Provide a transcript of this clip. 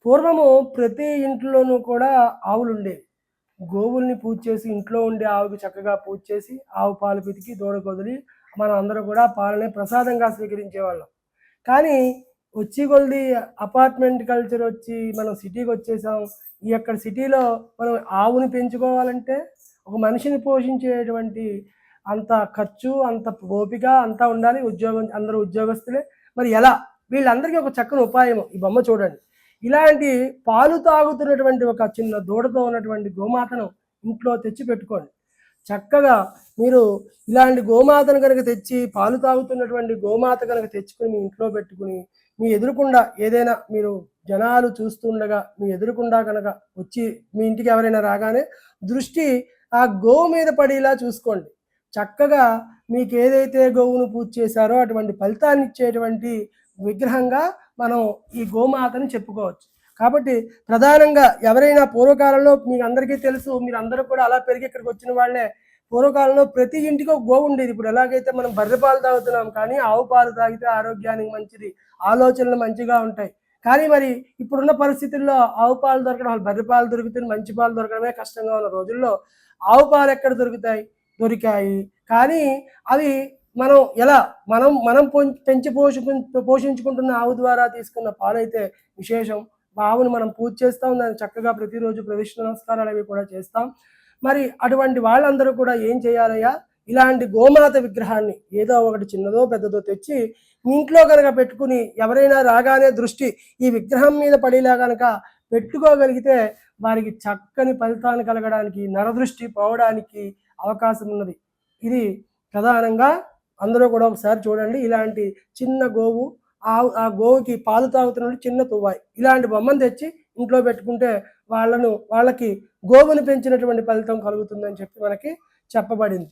పూర్వము ప్రతి ఇంట్లోనూ కూడా ఆవులుండేవి. గోవుల్ని పూజ చేసి ఇంట్లో ఉండే ఆవుకి చక్కగా పూజ చేసి, ఆవు పాలు పితికి, దూడకొదిలి మనం అందరం కూడా పాలని ప్రసాదంగా స్వీకరించేవాళ్ళం. కానీ వచ్చి కొలది అపార్ట్మెంట్ కల్చర్ వచ్చి మనం సిటీకొచ్చేసాం. ఈ యొక్క సిటీలో మనం ఆవుని పెంచుకోవాలంటే ఒక మనిషిని పోషించేటువంటి అంత ఖర్చు, అంత ఓపిక అంతా ఉండాలి. ఉద్యోగం అందరూ ఉద్యోగస్తులే. మరి ఎలా? వీళ్ళందరికీ ఒక చక్కని ఉపాయం ఈ బొమ్మ చూడండి. ఇలాంటి పాలు తాగుతున్నటువంటి ఒక చిన్న దూడతో ఉన్నటువంటి గోమాతను ఇంట్లో తెచ్చి పెట్టుకోండి. చక్కగా మీరు ఇలాంటి గోమాతను కనుక తెచ్చి పాలు తాగుతున్నటువంటి గోమాత కనుక తెచ్చుకొని మీ ఇంట్లో పెట్టుకుని మీ ఎదురుకుండా ఏదైనా మీరు జనాలు చూస్తుండగా మీ ఎదురుకుండా కనుక వచ్చి మీ ఇంటికి ఎవరైనా రాగానే దృష్టి ఆ గోవు మీద పడేలా చూసుకోండి. చక్కగా మీకు ఏదైతే గోవును పూజ చేశారో అటువంటి ఫలితాన్ని ఇచ్చేటువంటి విగ్రహంగా మనం ఈ గోమాతని చెప్పుకోవచ్చు. కాబట్టి ప్రధానంగా ఎవరైనా పూర్వకాలంలో మీకు అందరికీ తెలుసు, మీరందరూ కూడా అలా పెరిగి ఇక్కడికి వచ్చిన వాళ్ళే. పూర్వకాలంలో ప్రతి ఇంటికి ఒక గోవు ఉండేది. ఇప్పుడు ఎలాగైతే మనం బర్రె పాలు తాగుతున్నాం, కానీ ఆవు పాలు తాగితే ఆరోగ్యానికి మంచిది, ఆలోచనలు మంచిగా ఉంటాయి. కానీ మరి ఇప్పుడున్న పరిస్థితుల్లో ఆవు పాలు దొరకడం, బర్రె పాలు దొరుకుతుంది, మంచి పాలు దొరకడమే కష్టంగా ఉన్న రోజుల్లో ఆవు పాలు ఎక్కడ దొరుకుతాయి? దొరికాయి. కానీ అవి మనం ఎలా మనం మనం పెంచి పోషించుకుంటున్న ఆవు ద్వారా తీసుకున్న పాలైతే విశేషం. ఆవును మనం పూజ చేస్తాం, దాన్ని చక్కగా ప్రతిరోజు ప్రదక్షిణ నమస్కారాలు అవి కూడా చేస్తాం. మరి అటువంటి వాళ్ళందరూ కూడా ఏం చేయాలయ్యా, ఇలాంటి గోమాత విగ్రహాన్ని ఏదో ఒకటి చిన్నదో పెద్దదో తెచ్చి మీ ఇంట్లో కనుక పెట్టుకుని ఎవరైనా రాగానే దృష్టి ఈ విగ్రహం మీద పడేలా కనుక పెట్టుకోగలిగితే వారికి చక్కని ఫలితాన్ని కలగడానికి, నరదృష్టి పోవడానికి అవకాశం ఉన్నది. ఇది ప్రధానంగా అందరూ కూడా ఒకసారి చూడండి. ఇలాంటి చిన్న గోవు, ఆ గోవుకి పాలు తాగుతున్నట్టు చిన్న తువ్వాయి, ఇలాంటి బొమ్మను తెచ్చి ఇంట్లో పెట్టుకుంటే వాళ్ళకి గోవును పెంచినటువంటి ఫలితం కలుగుతుందని చెప్పి మనకి చెప్పబడింది.